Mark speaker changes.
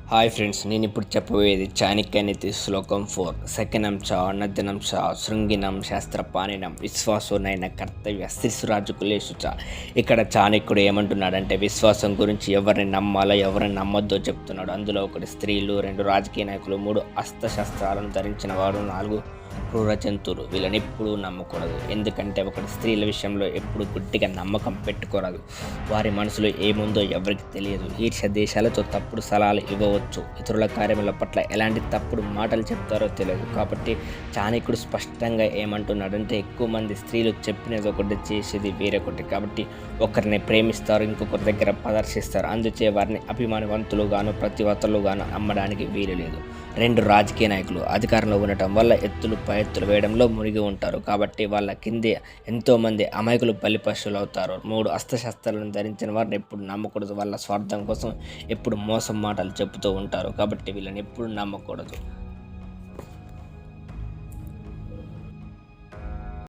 Speaker 1: Hi friends, నేను ఇప్పుడు చెప్పబోయేది చాణక్యనీతి శ్లోకం 4. శకినం చ నద్దనం చ శృంగినం శాస్త్రపాణినం విశ్వాసోనైన కర్తవ్య శిశురాజు కులేషు చ. ఇక్కడ చాణక్యుడు ఏమంటున్నాడంటే విశ్వాసం గురించి ఎవరిని నమ్మాలో ఎవరిని నమ్మొద్దో చెప్తున్నాడు. అందులో ఒకటి స్త్రీలు, 2 రాజకీయ నాయకులు, 3 అస్త్రశస్త్రాలను ధరించిన వారు, 4 క్రూర జంతువులు. వీళ్ళని ఎప్పుడూ నమ్మకూడదు. ఎందుకంటే ఒకటి స్త్రీల విషయంలో ఎప్పుడు గుడ్డిగా నమ్మకం పెట్టుకోరాదు. వారి మనసులో ఏముందో ఎవరికి తెలియదు. ఈర్ష్య దేశాలతో తప్పుడు సలహాలు ఇవ్వవచ్చు. ఇతరుల కార్యముల పట్ల ఎలాంటి తప్పుడు మాటలు చెప్తారో తెలియదు. కాబట్టి చాణక్యుడు స్పష్టంగా ఏమంటున్నాడంటే ఎక్కువ మంది స్త్రీలు చెప్పినది ఒకటి, చేసేది వేరొకటి. కాబట్టి ఒకరిని ప్రేమిస్తారు, ఇంకొకరి దగ్గర ప్రదర్శిస్తారు. అందుచే వారిని అభిమానవంతులుగాను ప్రతివతలుగాను అమ్మడానికి వీలు లేదు. 2 రాజకీయ నాయకులు అధికారంలో ఉండటం వల్ల ఎత్తులు పై ఎత్తులు వేయడంలో మునిగి ఉంటారు. కాబట్టి వాళ్ళ కిందే ఎంతోమంది అమాయకులు బలిపశువులు అవుతారు. 3 అస్త్రశస్త్రాలను ధరించిన వారిని ఎప్పుడు నమ్మకూడదు. వాళ్ళ స్వార్థం కోసం ఎప్పుడు మోసం మాటలు చెబుతూ ఉంటారు. కాబట్టి వీళ్ళని ఎప్పుడు నమ్మకూడదు.